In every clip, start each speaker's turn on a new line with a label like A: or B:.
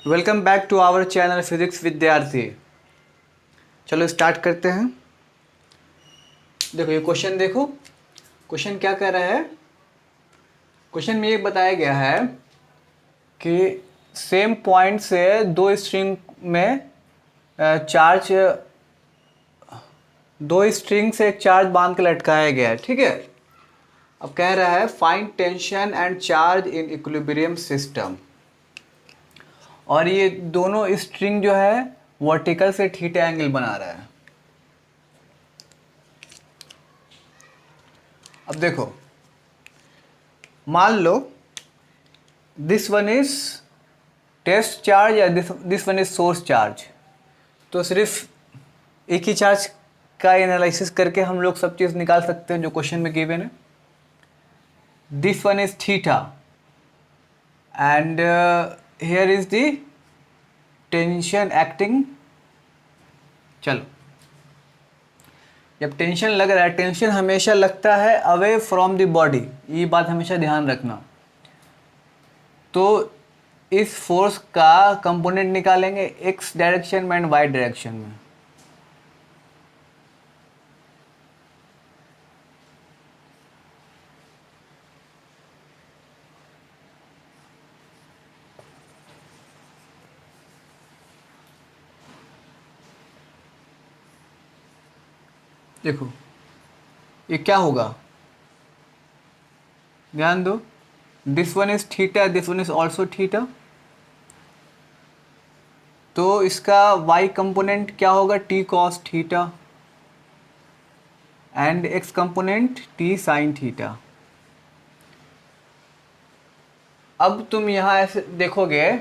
A: Welcome back to our channel physics विद्यार्थी। चलो start करते हैं। देखो ये क्वेश्चन देखो, क्वेश्चन क्या कह रहा है। क्वेश्चन में ये बताया गया है कि सेम पॉइंट से दो स्ट्रिंग में चार्ज, दो स्ट्रिंग से एक चार्ज बांध के लटकाया गया है, ठीक है। अब कह रहा है find tension and charge in equilibrium system. और ये दोनों स्ट्रिंग जो है वर्टिकल से थीटा एंगल बना रहा है। अब देखो, मान लो this one is test charge या this one is source charge. तो सिर्फ एक ही चार्ज का एनालिसिस करके हम लोग सब चीज़ निकाल सकते हैं जो क्वेश्चन में गिवन है। This one is theta and here is the tension acting. चलो, जब टेंशन लग रहा है, टेंशन हमेशा लगता है अवे फ्रॉम द बॉडी, ये बात हमेशा ध्यान रखना। तो इस फोर्स का कंपोनेंट निकालेंगे एक्स डायरेक्शन में एंड वाई डायरेक्शन में। देखो ये क्या होगा, ध्यान दो। This one is theta, this one is also theta. तो इसका y कंपोनेंट क्या होगा, t cos theta and x component t sin theta. अब तुम यहाँ ऐसे देखोगे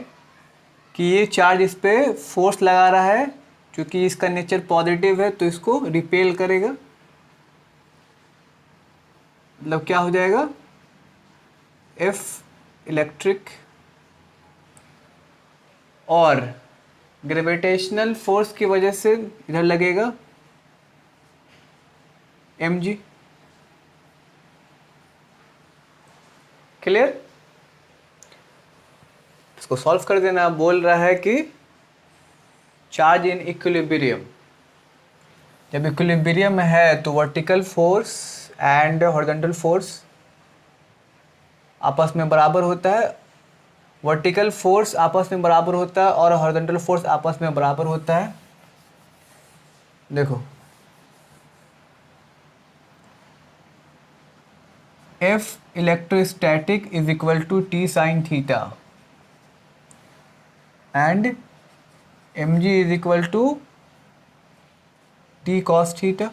A: कि ये चार्ज इस पे फोर्स लगा रहा है, क्योंकि इसका नेचर पॉजिटिव है तो इसको रिपेल करेगा। मतलब क्या हो जाएगा, F इलेक्ट्रिक और ग्रेविटेशनल फोर्स की वजह से इधर लगेगा mg। क्लियर? इसको सॉल्व कर देना। बोल रहा है कि चार्ज इन इक्विलिब्रियम, जब इक्विलिब्रियम है तो vertical force and horizontal force आपस में बराबर होता है। वर्टिकल फोर्स आपस में बराबर होता है और हॉरिजॉन्टल फोर्स आपस में बराबर होता है। देखो F electrostatic is equal to T sine theta and mg is equal to T cos theta.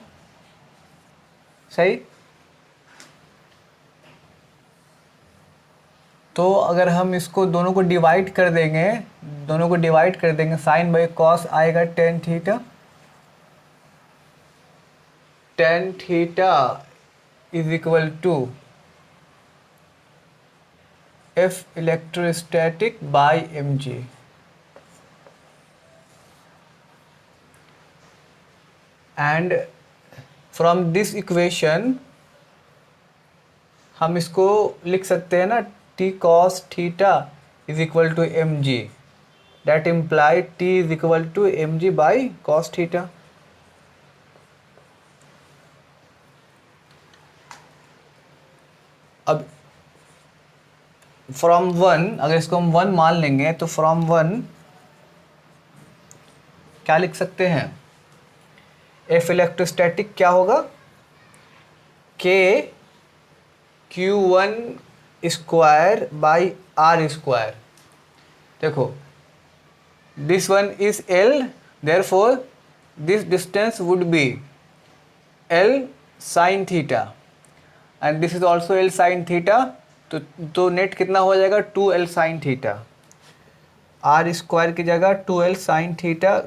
A: सही? तो अगर हम इसको दोनों को डिवाइड कर देंगे, साइन बाई कॉस आएगा tan theta. Tan theta is equal to F electrostatic by mg। And from this equation हम इसको लिख सकते हैं ना, T cos theta is equal to mg। That imply T is equal to mg by cos theta. अब from one, अगर इसको हम वन मान लेंगे तो फ्रॉम वन क्या लिख सकते हैं, F इलेक्ट्रोस्टैटिक क्या होगा, K Q1 square by R square. देखो this one is L, therefore this distance would be L sine theta and this is also L sine theta. तो नेट कितना हो जाएगा, 2L sine theta. R square की जगह 2L sine theta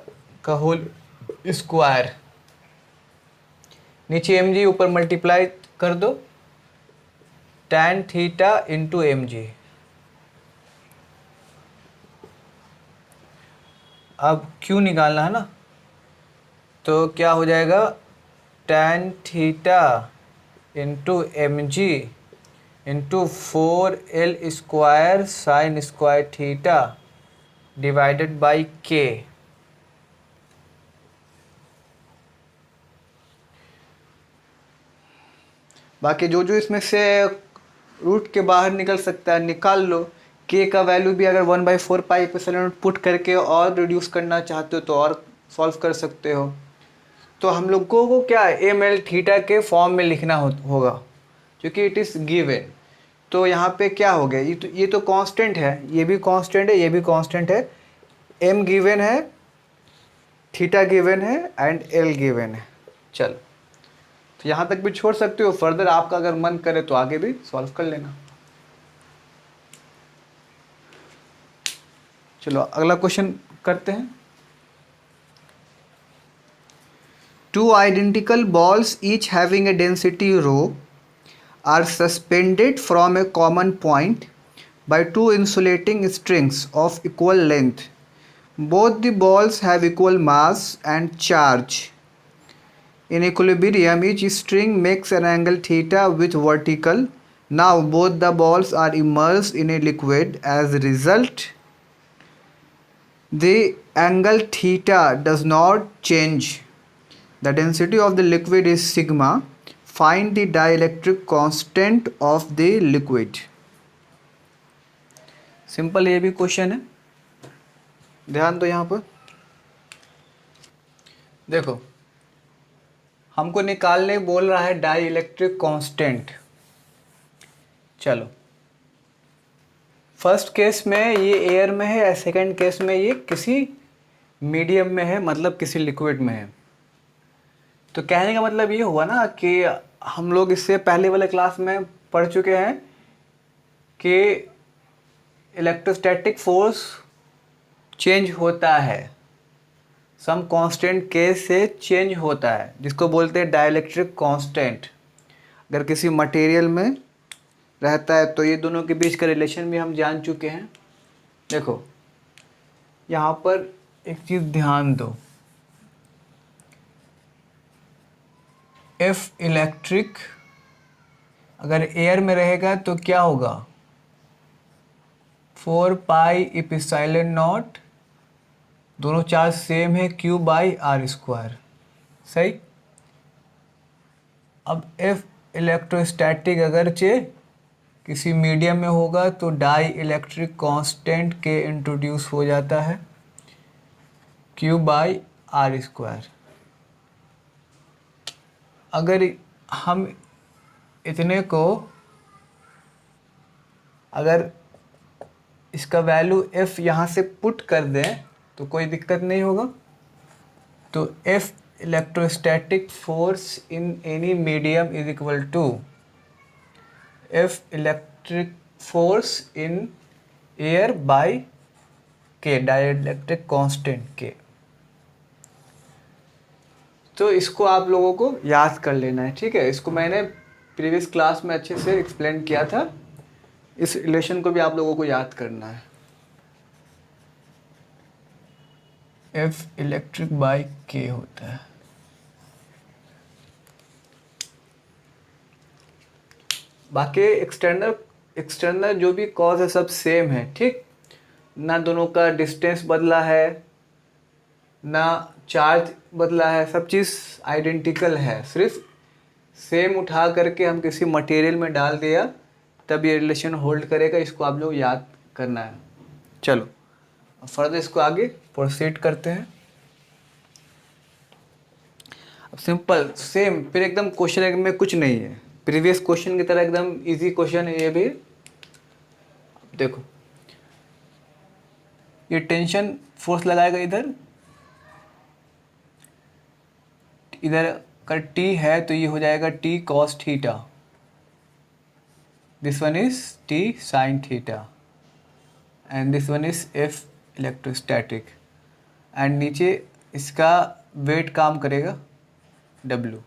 A: का whole square. नीचे mg, ऊपर multiply कर दो, tan थीटा इंटू mg। अब q निकालना है ना, तो क्या हो जाएगा, tan theta into mg into 4L square sine square theta divided by के। बाकी जो जो इसमें से रूट के बाहर निकल सकता है निकाल लो। के का वैल्यू भी अगर 1/4 पाई एप्सिलॉन पुट करके और रिड्यूस करना चाहते हो तो और सॉल्व कर सकते हो। तो हम लोग को क्या एम एल थीटा के फॉर्म में लिखना होगा क्योंकि इट इज़ गिवन। तो यहाँ पे क्या हो गया, ये तो कांस्टेंट है, ये भी कांस्टेंट है, ये भी कांस्टेंट है। एम गिवन है, थीटा गिवन है एंड एल गिवन है। चलो तो यहाँ तक भी छोड़ सकते हो, फर्दर आपका अगर मन करे तो आगे भी सॉल्व कर लेना। चलो अगला क्वेश्चन करते हैं। Two identical balls each having a density rho are suspended from a common point by two insulating strings of equal length. Both the balls have equal mass and charge. In equilibrium, each string makes an angle theta with vertical. Now both the balls are immersed in a liquid. As a result, the angle theta does not change. The density of the liquid is sigma. Find the dielectric constant of the liquid. Simple ये भी question है, ध्यान दो यहाँ पर। देखो हमको निकालने बोल रहा है डाई इलेक्ट्रिक कांस्टेंट। चलो फर्स्ट केस में ये एयर में है, सेकंड केस में ये किसी मीडियम में है, मतलब किसी लिक्विड में है। तो कहने का मतलब ये हुआ ना कि हम लोग इससे पहले वाले क्लास में पढ़ चुके हैं कि इलेक्ट्रोस्टैटिक फोर्स चेंज होता है, सम कांस्टेंट के से चेंज होता है, जिसको बोलते हैं डाइलेक्ट्रिक कांस्टेंट। अगर किसी मटेरियल में रहता है तो ये दोनों के बीच का रिलेशन भी हम जान चुके हैं। देखो यहाँ पर एक चीज़ ध्यान दो, एफ इलेक्ट्रिक अगर एयर में रहेगा तो क्या होगा, 4 पाई एप्सिलॉन नॉट, दोनों चार्ज सेम है, Q बाई आर स्क्वायर। सही। अब एफ इलेक्ट्रोस्टैटिक अगरचे किसी मीडियम में होगा तो डाई इलेक्ट्रिक कांस्टेंट के इंट्रोड्यूस हो जाता है, Q बाई आर स्क्वायर। अगर हम इतने को अगर इसका वैल्यू f यहाँ से पुट कर दें तो कोई दिक्कत नहीं होगा। तो F electrostatic force in any medium is equal to F electric force in air by K, dielectric constant K। तो इसको आप लोगों को याद कर लेना है, ठीक है। इसको मैंने प्रीवियस क्लास में अच्छे से एक्सप्लेन किया था, इस रिलेशन को भी आप लोगों को याद करना है। F इलेक्ट्रिक बाय K होता है। बाकी एक्सटर्नल जो भी कॉज है सब सेम है, ठीक ना, दोनों का डिस्टेंस बदला है ना चार्ज बदला है, सब चीज़ आइडेंटिकल है। सिर्फ सेम उठा करके हम किसी मटेरियल में डाल दिया तब ये रिलेशन होल्ड करेगा, इसको आप लोग याद करना है। चलो फर्दर इसको आगे प्रोसीड करते हैं। अब सिंपल सेम फिर एकदम क्वेश्चन में कुछ नहीं है, प्रीवियस क्वेश्चन की तरह एकदम इजी क्वेश्चन है ये भी। देखो ये टेंशन फोर्स लगाएगा इधर का T है तो ये हो जाएगा T cos theta, this one is T sin theta and this one is F electrostatic and नीचे इसका वेट काम करेगा W।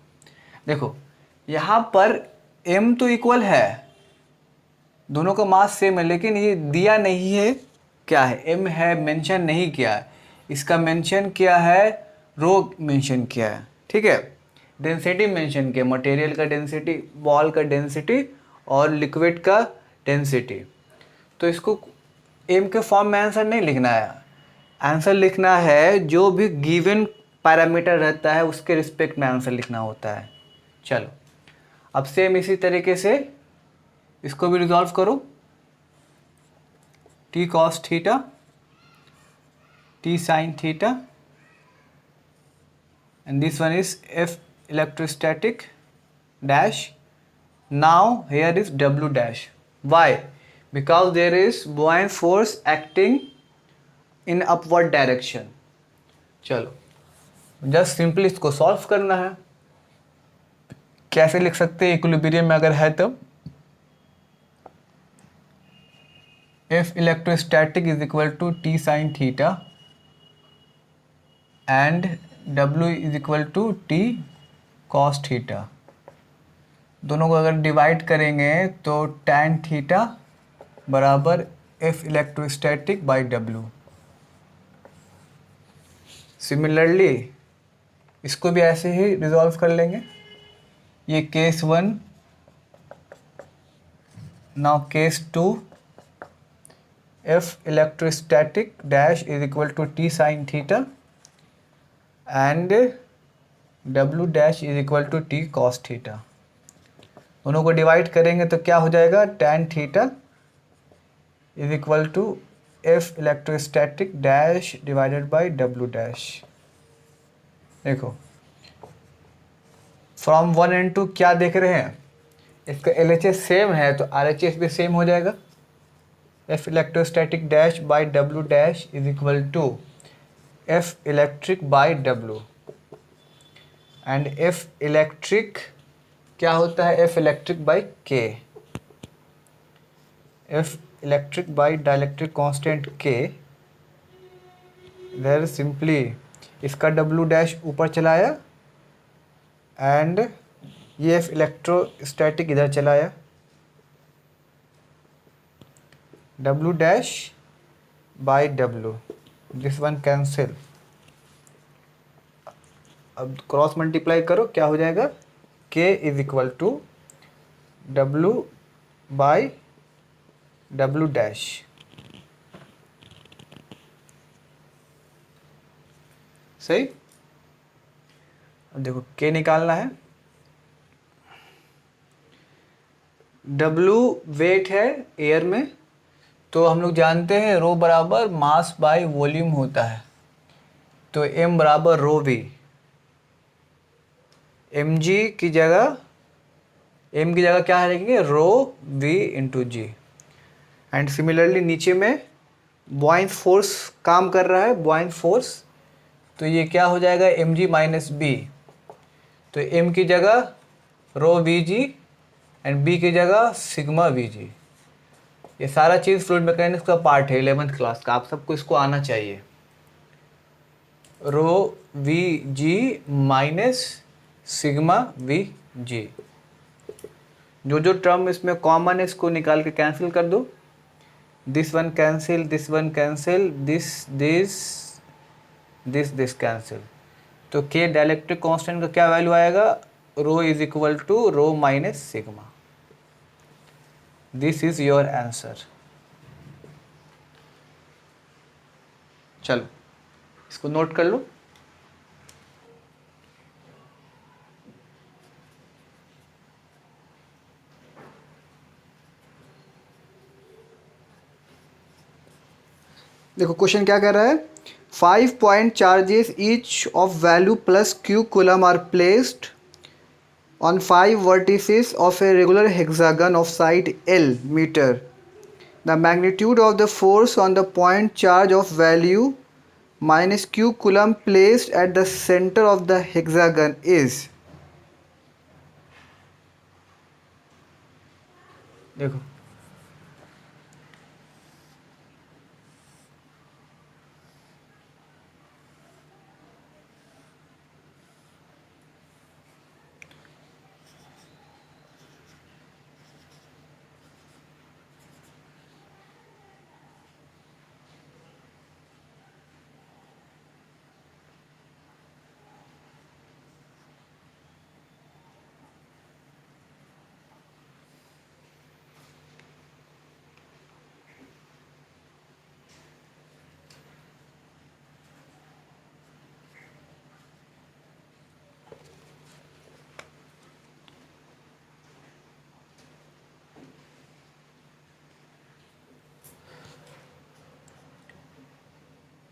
A: देखो यहाँ पर M तो इक्वल है, दोनों का मास सेम है, लेकिन ये दिया नहीं है क्या है, M है, मेंशन नहीं किया है। इसका मेंशन किया है, रो मेंशन किया है, ठीक है। डेंसिटी मेंशन किया, मटेरियल का डेंसिटी, बॉल का डेंसिटी और लिक्विड का डेंसिटी। तो इसको M के फॉर्म में आंसर नहीं लिखना है, आंसर लिखना है जो भी गिवन पैरामीटर रहता है उसके रिस्पेक्ट में आंसर लिखना होता है। चलो अब सेम इसी तरीके से इसको भी रिजॉल्व करो। T cos theta, T sine theta, and this one is F electrostatic dash. Now here is W dash. Why? Because there is buoyant force acting in upward direction. चलो जस्ट सिंपली इसको solve करना है। कैसे लिख सकते हैं equilibrium में अगर है तब? F electrostatic is equal to T sin theta and W is equal to T cos theta। दोनों को अगर डिवाइड करेंगे तो tan थीटा बराबर F electrostatic by W। Similarly इसको भी ऐसे ही रिजॉल्व कर लेंगे। ये case 1, now case 2, F electrostatic dash is equal to T sin theta and W dash is equal to T cos theta। दोनों को डिवाइड करेंगे तो क्या हो जाएगा? tan theta is equal to F electrostatic dash divided by W dash. देखो from 1 and 2 क्या देख रहे हैं? इसका LHS सेम है तो RHS भी सेम हो जाएगा। F electrostatic dash by W dash is equal to F electric by W and F electric क्या होता है? F electric by K। F electric by dielectric constant K। इधर सिंपली इसका W डैश ऊपर चलाया एंड ये F इलेक्ट्रोस्टैटिक इधर चलाया, W dash by W, this one cancel. अब क्रॉस मल्टीप्लाई करो, क्या हो जाएगा? K is equal to W by W dash. सही। अब देखो K निकालना है। W वेट है एयर में, तो हम लोग जानते हैं रो बराबर मास बाय वॉल्यूम होता है, तो M बराबर रो वी। mg की जगह m की जगह क्या लिखेंगे? Rho v into g. And similarly नीचे में बॉइंट फोर्स काम कर रहा है, बॉइंट फोर्स, तो ये क्या हो जाएगा? mg minus B. तो m की जगह rho V G and b की जगह सिग्मा वी जी। ये सारा चीज़ फ्लूइड मैकेनिक्स का पार्ट है 11th क्लास का, आप सबको इसको आना चाहिए। Rho V G minus sigma V G. जो जो टर्म इसमें कॉमन है इसको निकाल के कैंसिल कर दो। This one cancel, this one cancel, this cancel. तो के डाइलेक्ट्रिक कांस्टेंट का क्या वैल्यू आएगा? Rho is equal to rho minus sigma. This is your answer. चलो इसको नोट कर लो। देखो क्वेश्चन क्या कर रहा है? 5 point charges each of value plus q coulomb are placed on 5 vertices of a regular hexagon of side L meter. The magnitude of the force on the point charge of value minus q coulomb placed at the center of the hexagon is। देखो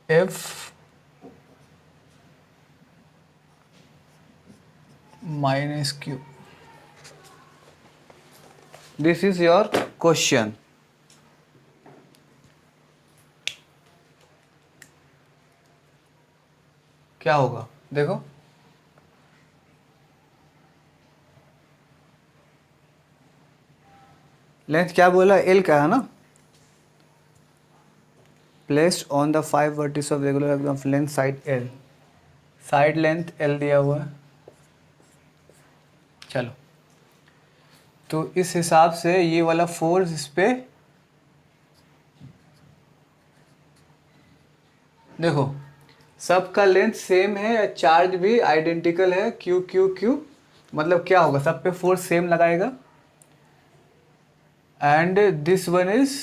A: F minus Q. This is your question. क्या होगा देखो, length क्या बोला, L का है ना, placed on the 5 vertices of regular of length side L, side length L दिया हुआ है। चलो, तो इस हिसाब से ये वाला फोर्स इस पे देखो, सबका लेंथ सेम है, चार्ज भी आइडेंटिकल है, Q Q Q, मतलब क्या होगा, सब पे फोर्स सेम लगाएगा। And this one is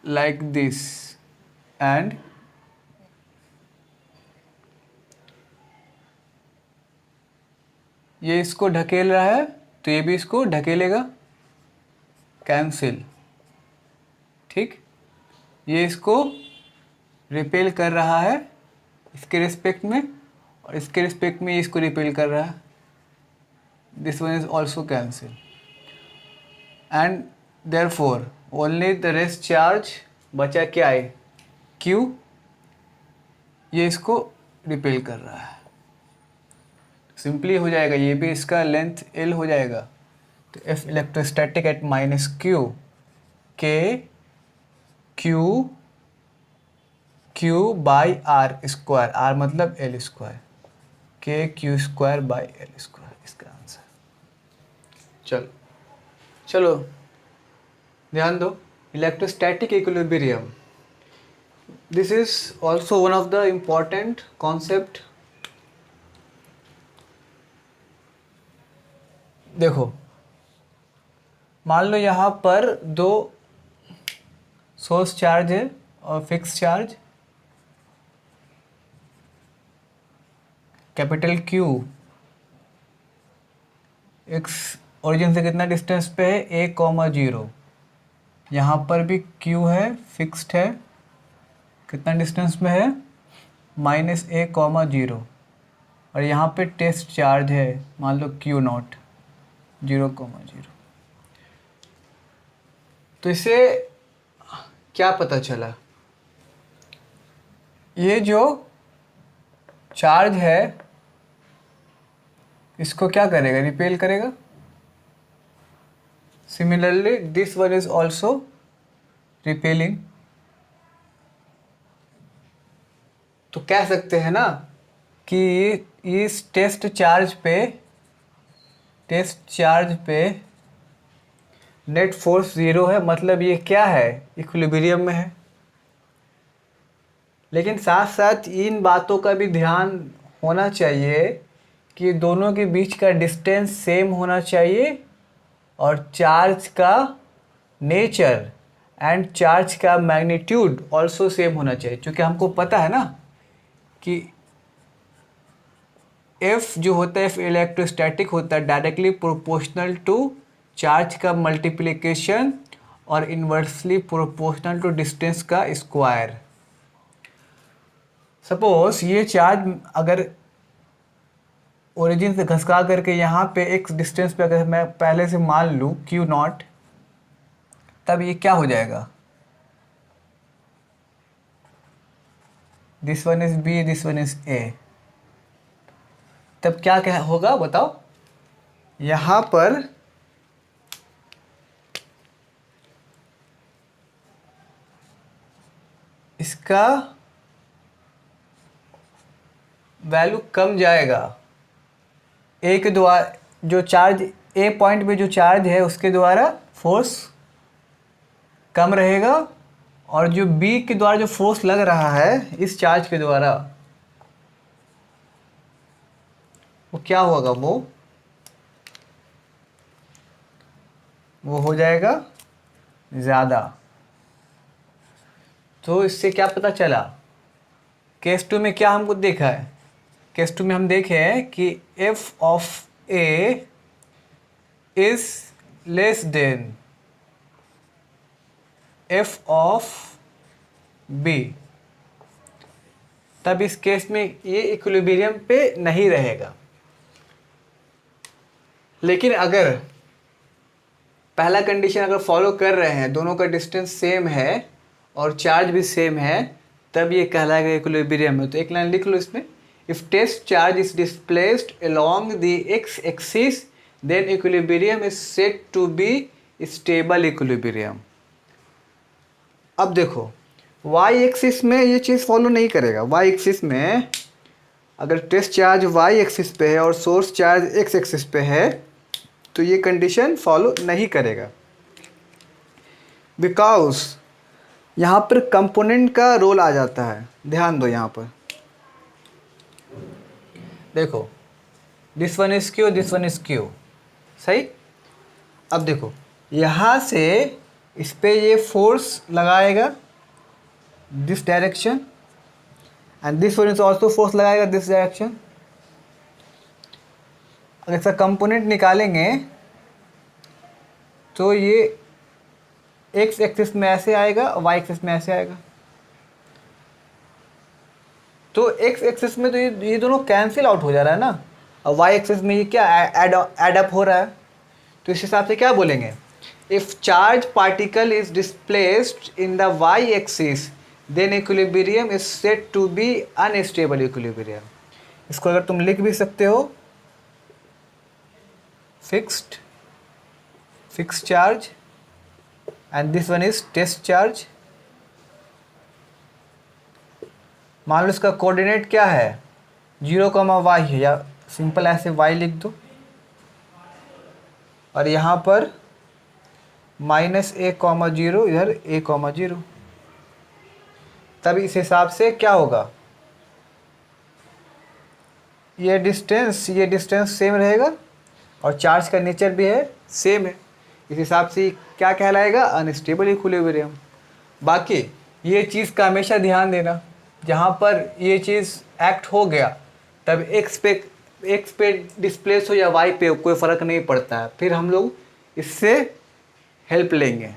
A: like this, and ये इसको ढकेल रहा है तो ये भी इसको ढकेलेगा, कैंसिल, ठीक। ये इसको रिपेल कर रहा है इसके रिस्पेक्ट में, और इसके रिस्पेक्ट में ये इसको रिपेल कर रहा है, this one is also cancel, and therefore only the rest charge बचा क्या है, Q, ये इसको रिपेल कर रहा है। सिंपली हो जाएगा, ये भी इसका लेंथ L हो जाएगा, तो F electrostatic at minus Q, K Q by R square, R मतलब L square, K Q square by L square, इसका आंसर। चलो चलो ध्यान दो, electrostatic equilibrium, this is also one of the important concept. देखो, मान लो यहाँ पर दो सोर्स चार्ज है और fix charge, capital Q x origin से कितना डिस्टेंस पे है, A,0, यहाँ पर भी Q है, फिक्स्ड है, कितना डिस्टेंस में है, -A,0, और यहाँ पे टेस्ट चार्ज है, मान लो Q0, 0,0। तो इसे क्या पता चला, ये जो चार्ज है इसको क्या करेगा, रिपेल करेगा। Similarly this one is also repelling. तो कह सकते हैं ना कि इस टेस्ट चार्ज पे नेट फोर्स 0 है, मतलब ये क्या है, इक्विलिब्रियम में है। लेकिन साथ साथ इन बातों का भी ध्यान होना चाहिए कि दोनों के बीच का डिस्टेंस सेम होना चाहिए, और चार्ज का नेचर एंड चार्ज का मैग्नीट्यूड ऑल्सो सेम होना चाहिए, क्योंकि हमको पता है ना कि F जो होता है, F इलेक्ट्रोस्टैटिक होता है डायरेक्टली प्रोपोर्शनल टू चार्ज का मल्टीप्लिकेशन और इन्वर्सली प्रोपोर्शनल टू डिस्टेंस का स्क्वायर। सपोज ये चार्ज अगर ओरिजिन से घसका करके यहाँ पे एक डिस्टेंस पे अगर मैं पहले से मान लूँ Q0, तब ये क्या हो जाएगा, this one is B, this one is A, तब क्या होगा बताओ, यहाँ पर इसका वैल्यू कम जाएगा, ए के द्वारा जो चार्ज, ए पॉइंट पे जो चार्ज है उसके द्वारा फोर्स कम रहेगा, और जो बी के द्वारा जो फोर्स लग रहा है इस चार्ज के द्वारा, वो क्या होगा, वो हो जाएगा ज़्यादा। तो इससे क्या पता चला, केस 2 में क्या हमको देखा है, केस 2 में हम देखे हैं कि F of A is less than F of B, तब इस केस में ये इक्विलिब्रियम पे नहीं रहेगा। लेकिन अगर पहला कंडीशन अगर फॉलो कर रहे हैं, दोनों का डिस्टेंस सेम है और चार्ज भी सेम है, तब ये कहलाएगा इक्विलिब्रियम में। तो एक लाइन लिख लो इसमें, if test charge is displaced along the X axis then equilibrium is said to be stable equilibrium. अब देखो वाई एक्सिस में ये चीज़ फॉलो नहीं करेगा। वाई एक्सिस में अगर टेस्ट चार्ज वाई एक्सिस पे है और सोर्स चार्ज एक्स एक्सिस पे है तो ये कंडीशन फॉलो नहीं करेगा, बिकॉज यहाँ पर कंपोनेंट का रोल आ जाता है। ध्यान दो यहाँ पर, देखो this one is Q, this one is Q, सही। अब देखो यहाँ से इस पे ये फोर्स लगाएगा this direction and this one is also force लगाएगा दिस डायरेक्शन। अगर इसका कंपोनेंट निकालेंगे तो ये एक्स एक्सिस में ऐसे आएगा, वाई एक्सिस में ऐसे आएगा। तो एक्स एक्सिस में तो ये दोनों कैंसिल आउट हो जा रहा है ना, और वाई एक्सिस में ये क्या ऐड अप हो रहा है। तो इस हिसाब से क्या बोलेंगे, if charge particle is displaced in the Y axis then equilibrium is said to be unstable equilibrium. इसको अगर तुम लिख भी सकते हो, fixed charge and this one is test charge. मान लो इसका कोऑर्डिनेट क्या है, 0, y है, या सिंपल ऐसे y लिख दो, और यहाँ पर -a,0 इधर a,0। तब इस हिसाब से क्या होगा, ये डिस्टेंस सेम रहेगा और चार्ज का नेचर भी है सेम है। इस हिसाब से क्या कहलाएगा, अनस्टेबल इक्विलिब्रियम। बाकी ये चीज़ का हमेशा ध्यान देना, जहाँ पर ये चीज़ एक्ट हो गया तब एक्स पे डिस्प्लेस हो या वाई पे, कोई फ़र्क नहीं पड़ता है, फिर हम लोग इससे हेल्प लेंगे।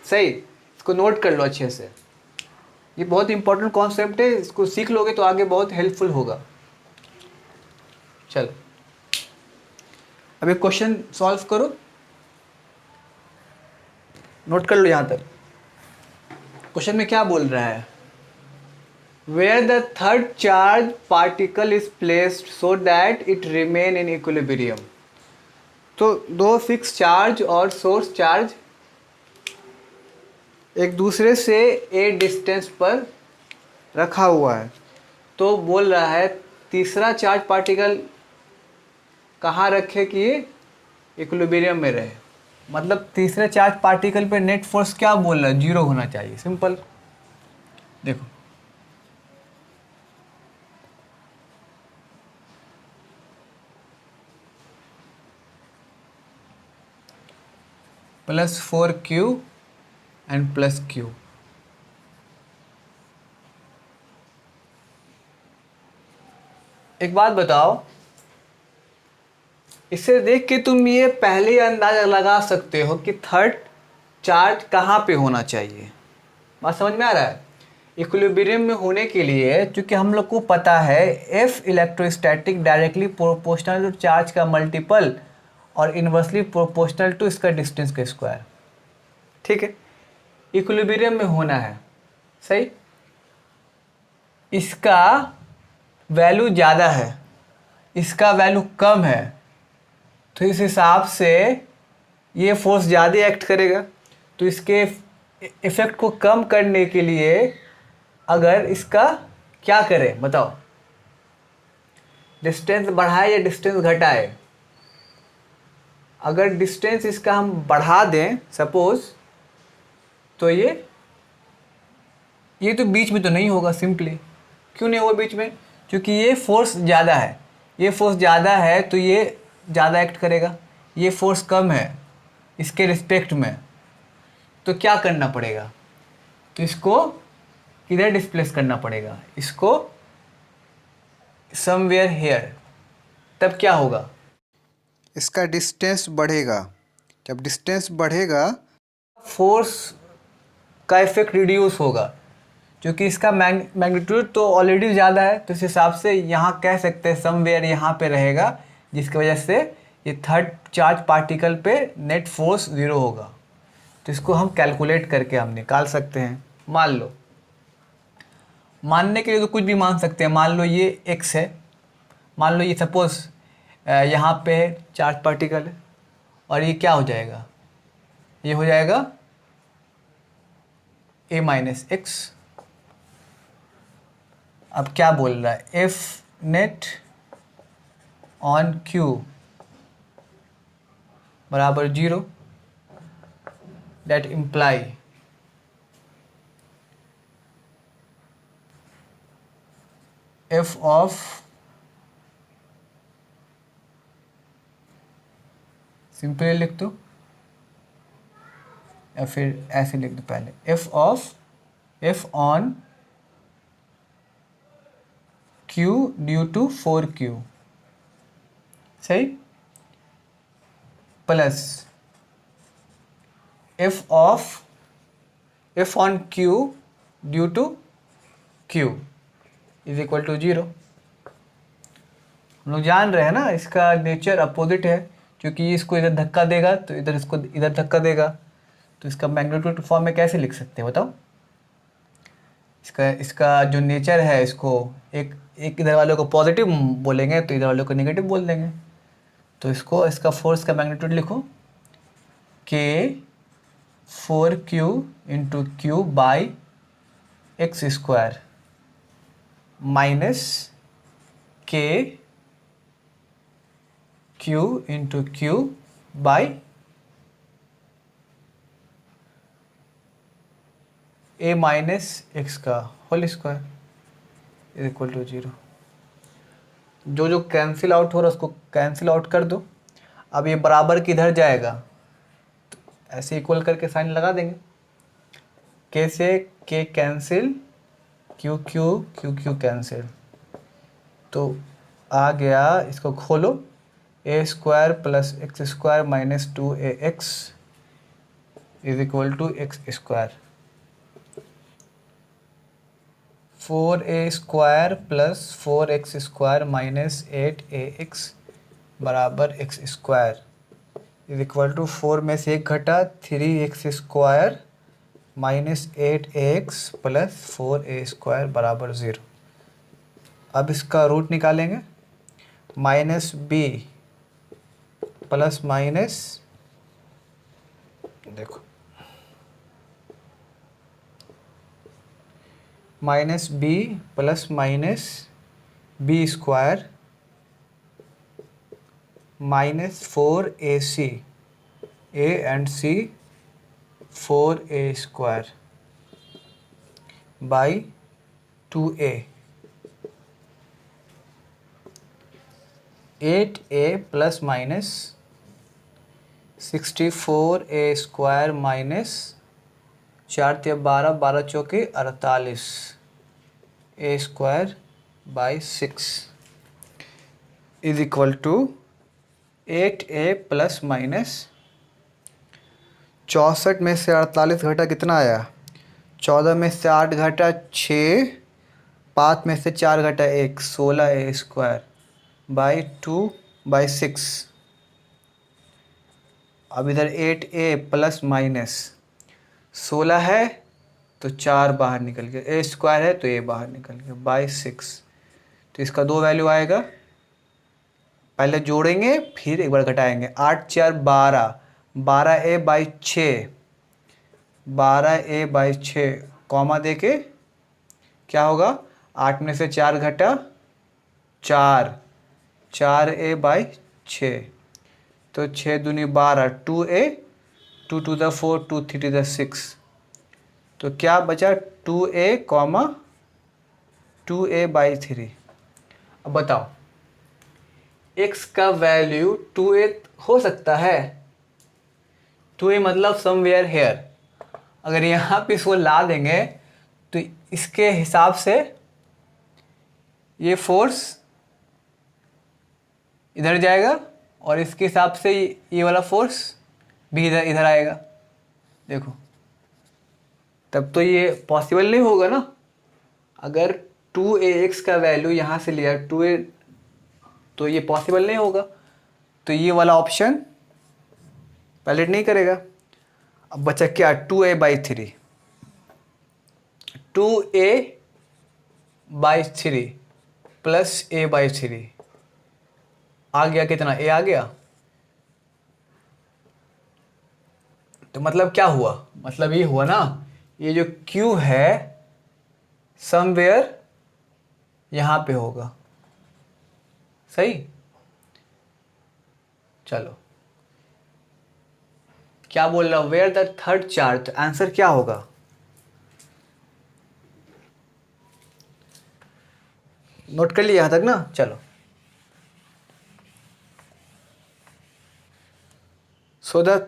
A: सही, इसको नोट कर लो अच्छे से, ये बहुत इंपॉर्टेंट कॉन्सेप्ट है, इसको सीख लोगे तो आगे बहुत हेल्पफुल होगा। चलो अब एक क्वेश्चन सॉल्व करो, नोट कर लो यहाँ तक। क्वेश्चन में क्या बोल रहा है, where the third charge particle is placed so that it remain in equilibrium। तो दो फिक्स चार्ज और सोर्स चार्ज एक दूसरे से ए डिस्टेंस पर रखा हुआ है, तो बोल रहा है तीसरा चार्ज पार्टिकल कहाँ रखे कि ये इक्विलिब्रियम में रहे। मतलब तीसरे चार्ज पार्टिकल पे नेट फोर्स क्या बोल रहा है, 0 होना चाहिए। सिंपल, देखो +4q एंड +q। एक बात बताओ, इसे देख के तुम ये पहले ही अंदाजा लगा सकते हो कि थर्ड चार्ज कहाँ पे होना चाहिए। बात समझ में आ रहा है। इक्विलिब्रियम में होने के लिए, चूँकि हम लोग को पता है F electrostatic directly proportional to charge का मल्टीपल और इन्वर्सली प्रोपोर्शनल टू इसका डिस्टेंस का स्क्वायर। ठीक है, इक्विलिब्रियम में होना है, सही। इसका वैल्यू ज़्यादा है, इसका वैल्यू कम है, तो इस हिसाब से ये फोर्स ज़्यादा एक्ट करेगा। तो इसके इफ़ेक्ट को कम करने के लिए अगर इसका क्या करें बताओ, डिस्टेंस बढ़ाए या डिस्टेंस घटाए। अगर डिस्टेंस इसका हम बढ़ा दें सपोज, तो ये तो बीच में तो नहीं होगा। सिंपली क्यों नहीं होगा बीच में, क्योंकि ये फोर्स ज़्यादा है, ये फोर्स ज़्यादा है तो ये ज़्यादा एक्ट करेगा, ये फोर्स कम है इसके रिस्पेक्ट में। तो क्या करना पड़ेगा, तो इसको किधर डिस्प्लेस करना पड़ेगा, इसको समवेयर हेयर। तब क्या होगा, इसका डिस्टेंस बढ़ेगा। जब डिस्टेंस बढ़ेगा फोर्स का इफेक्ट रिड्यूस होगा, क्योंकि इसका मैग्नीट्यूड तो ऑलरेडी ज़्यादा है, तो इस हिसाब से यहाँ कह सकते हैं समवेयर यहाँ पे रहेगा, जिसकी वजह से ये थर्ड चार्ज पार्टिकल पे नेट फोर्स 0 होगा। तो इसको हम कैलकुलेट करके हम निकाल सकते हैं। मान लो, मानने के लिए तो कुछ भी मान सकते हैं। मान लो ये x है, मान लो ये सपोज यहाँ पे चार्ज पार्टिकल है, और ये क्या हो जाएगा, ये हो जाएगा a माइनस एक्स। अब क्या बोल रहा है, एफ नेट ऑन क्यू बराबर 0, that imply F of simply लिख दो या फिर ऐसे लिख दो पहले, F on Q due to 4q, सही, plus F on Q due to q is equal to 0। हम लोग जान रहे हैं ना इसका नेचर अपोजिट है, क्योंकि इसको इधर धक्का देगा तो इधर इसको इधर धक्का देगा, तो इसका मैग्नीट्यूड फॉर्म में कैसे लिख सकते हैं बताओ। इसका जो नेचर है, इसको एक इधर वालों को पॉजिटिव बोलेंगे तो इधर वालों को नेगेटिव बोल देंगे। तो इसका फोर्स का मैग्नीट्यूड लिखो k 4q into Q by X square minus k q into Q by a minus X का whole square is equal to 0। जो कैंसिल आउट हो रहा है उसको कैंसिल आउट कर दो। अब ये बराबर किधर जाएगा, तो ऐसे इक्वल करके साइन लगा देंगे। k से k कैंसिल, q कैंसिल, तो आ गया, इसको खोलो, a square plus X square minus 2ax is equal to X square. 4a square plus 4x square minus 8ax बराबर X square is equal to 4 में से 1 घटा 3x square minus 8ax plus 4a square बराबर 0। अब इसका root निकालेंगे, minus b plus minus, देखो minus b plus minus b square minus 4ac, a and c 4a square by 2a, 8a plus minus 64a square minus 4 × 12, 12 चौके 48 a square by 6 is equal to 8a plus minus 64 में से 48 घटा कितना आया, 14 में से 8 घटा 6, 5 में से 4 घटा 1, 16a स्क्वायर बाई 2 बाई 6। अब इधर 8a प्लस माइनस 16 है तो 4 बाहर निकल गया, a स्क्वायर है तो a बाहर निकल गया बाई 6। तो इसका 2 वैल्यू आएगा, पहले जोड़ेंगे फिर एक बार घटाएंगे। 8 4 12, 12a by 6, 12a by 6 comma दे के क्या होगा, 8 में से 4 घटा 4, 4a बाई 6, तो 6 दूनी 12, 2a, 2 to the 4, 2 3 to the 6, तो क्या बचा 2a कॉमा 2a बाई 3। अब बताओ x का वैल्यू 2a हो सकता है, 2a मतलब समवेयर हेयर। अगर यहाँ पे इसको ला देंगे तो इसके हिसाब से ये फोर्स इधर जाएगा और इसके हिसाब से ये वाला फोर्स भी इधर इधर आएगा। देखो तब तो ये पॉसिबल नहीं होगा ना, अगर 2ax का वैल्यू यहाँ से लिया 2a, तो ये पॉसिबल नहीं होगा, तो ये वाला ऑप्शन वैलिड नहीं करेगा। अब बचा क्या, 2a/3, 2a/3 प्लस a/3 आ गया कितना, a आ गया। तो मतलब क्या हुआ, मतलब ये हुआ ना, ये जो q है समवेयर यहां पे होगा, सही। चलो क्या बोल रहा हूं, वेयर द थर्ड चार्ज, तो आंसर क्या होगा, नोट कर लिया यहां तक ना। चलो, so the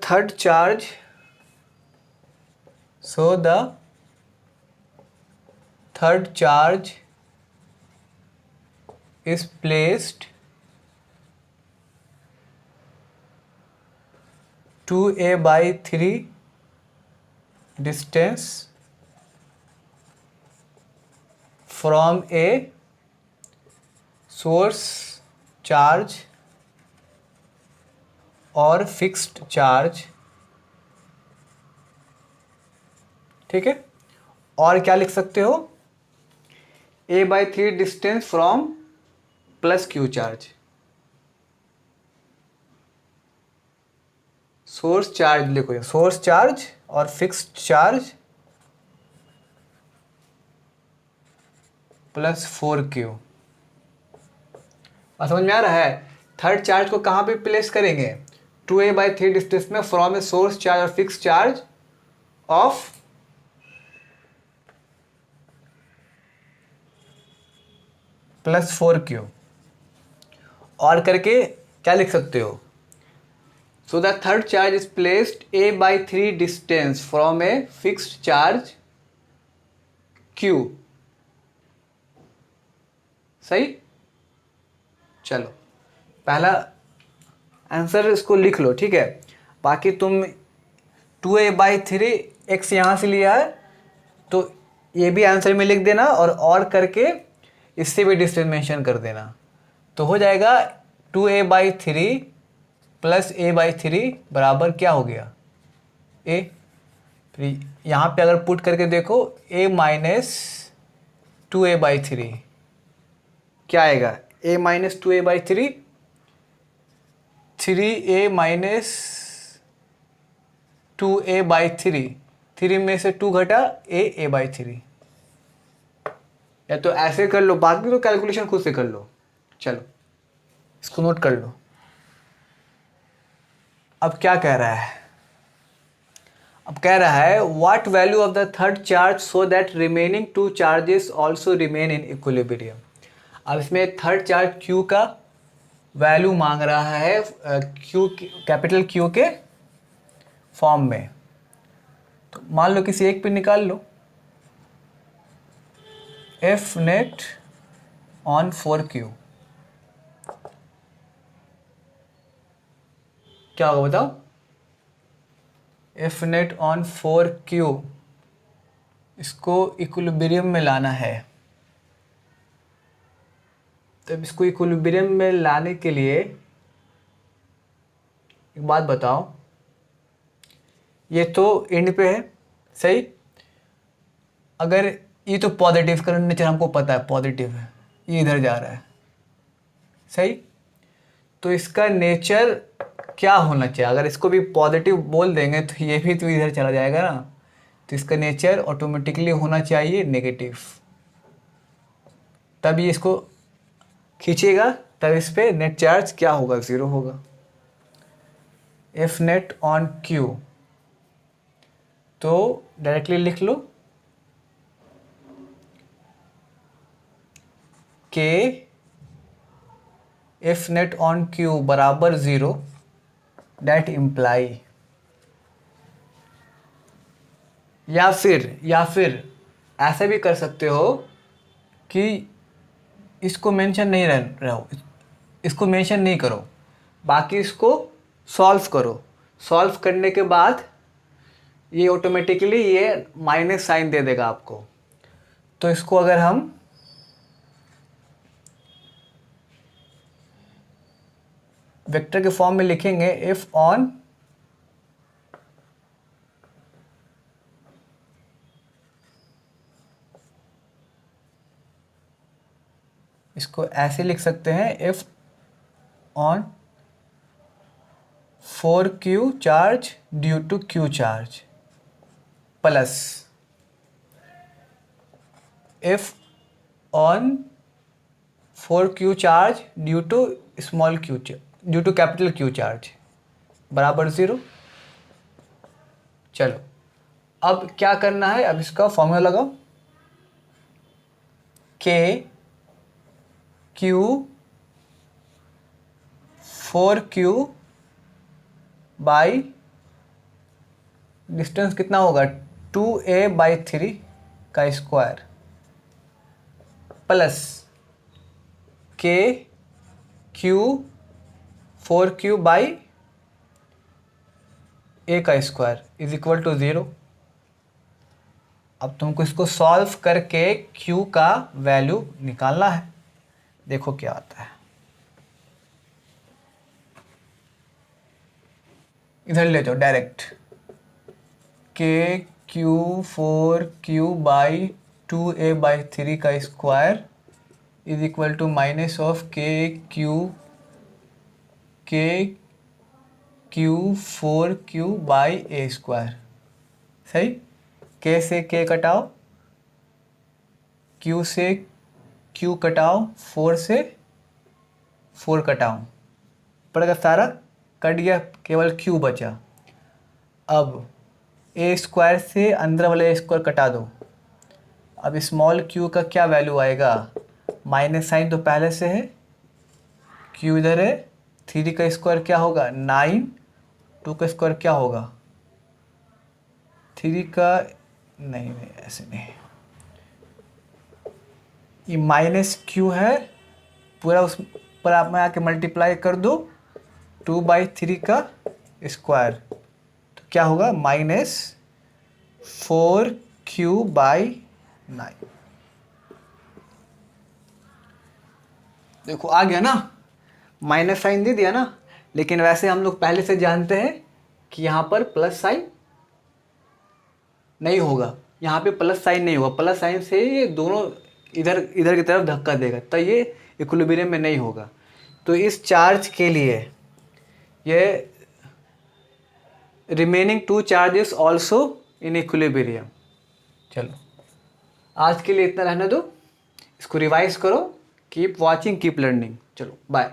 A: third charge is placed 2a/3 distance from a source charge और फिक्स्ड चार्ज, ठीक है। और क्या लिख सकते हो, a/3 distance from plus Q charge, source charge लिखो, सोर्स चार्ज और फिक्स्ड चार्ज प्लस 4q। समझ में आ रहा है। थर्ड चार्ज को कहां पे प्लेस करेंगे, 2a/3 डिस्टेंस में फ्रॉम ए सोर्स चार्ज और fix charge of plus 4q। और करके क्या लिख सकते हो, so the third charge is placed a/3 distance from a fixed charge q, सही। चलो पहला आंसर इसको लिख लो, ठीक है। बाकी तुम 2a/3 x यहाँ से लिया है तो ये भी आंसर में लिख देना, और करके इससे भी डिस्टेंस मेंशन कर देना, तो हो जाएगा 2a/3 प्लस a/3 बराबर क्या हो गया, a। फिर यहाँ पे अगर पुट करके देखो a माइनस 2a/3 क्या आएगा, a minus 2a/3, 3a minus 2a/3, 3 में से 2 घटा a/3, या तो ऐसे कर लो, बाकी तो कैलकुलेशन खुद से कर लो। चलो इसको नोट कर लो। अब क्या कह रहा है, अब कह रहा है what value of the third charge so that remaining 2 charges also remain in equilibrium. अब इसमें थर्ड चार्ज Q का वैल्यू मांग रहा है Q, कैपिटल Q के फॉर्म में। तो मान लो किसी एक पे निकाल लो, F नेट ऑन 4Q क्या होगा बताओ, F नेट ऑन 4Q, इसको इक्विलिब्रियम में लाना है। तब इसको इक्विलिब्रियम में लाने के लिए एक बात बताओ, ये तो एंड पे है, सही। अगर ये तो पॉजिटिव का नेचर हमको पता है, पॉजिटिव है, ये इधर जा रहा है, सही। तो इसका नेचर क्या होना चाहिए, अगर इसको भी पॉजिटिव बोल देंगे तो ये भी तो इधर चला जाएगा ना, तो इसका नेचर ऑटोमेटिकली होना चाहिए नेगेटिव, तब ये इसको खींचेगा, तब इस पे नेट चार्ज क्या होगा, 0 होगा। F नेट ऑन Q, तो डायरेक्टली लिख लो K F net on Q बराबर 0, डेट इम्प्लाई, या फिर ऐसा भी कर सकते हो कि इसको मेंशन नहीं रहो, इसको मेंशन नहीं करो, बाकी इसको सॉल्व करो। सॉल्व करने के बाद ये ऑटोमेटिकली ये माइनस साइन दे देगा आपको, तो इसको अगर हम वेक्टर के फॉर्म में लिखेंगे, इफ ऑन इसको ऐसे लिख सकते हैं, if on 4q charge due to q charge plus if on 4q charge due to small q due to capital Q charge बराबर 0। चलो अब क्या करना है, अब इसका फॉर्मूला लगाओ, K Q 4Q by distance कितना होगा 2a/3 का square plus K Q 4Q by a का स्क्वायर इज इक्वल टू 0। अब तुमको इसको सॉल्व करके Q का वैल्यू निकालना है। देखो क्या आता है, इधर ले जाओ direct, K Q 4Q by 2a/3 का square is equal to minus of K Q 4Q by a square. सही, K से K कटाओ, Q से Q कटाओ, 4 से 4 कटाओ, पड़ेगा सारा कट गया, केवल Q बचा। अब a स्क्वायर से अंदर वाले a स्क्वायर कटा दो। अब स्मॉल q का क्या वैल्यू आएगा, माइनस साइन तो पहले से है, q इधर है, 3 का स्क्वायर क्या होगा 9, 2 का स्क्वायर क्या होगा 3 का, नहीं ऐसे नहीं, ये माइनस q है पूरा, उस पर आप में आके मल्टीप्लाई कर दो 2/3 का स्क्वायर, तो क्या होगा -4q/9। देखो आ गया ना, माइनस साइन दे दिया ना, लेकिन वैसे हम लोग पहले से जानते हैं कि यहाँ पर प्लस साइन नहीं होगा, यहाँ पे प्लस साइन नहीं होगा, प्लस साइन से ये दोनों इधर इधर की तरफ धक्का देगा, तो ये इक्विलिब्रियम में नहीं होगा। तो इस चार्ज के लिए ये remaining 2 charges also in equilibrium. चलो आज के लिए इतना रहने दो, इसको रिवाइज करो, कीप वॉचिंग कीप लर्निंग। चलो बाय।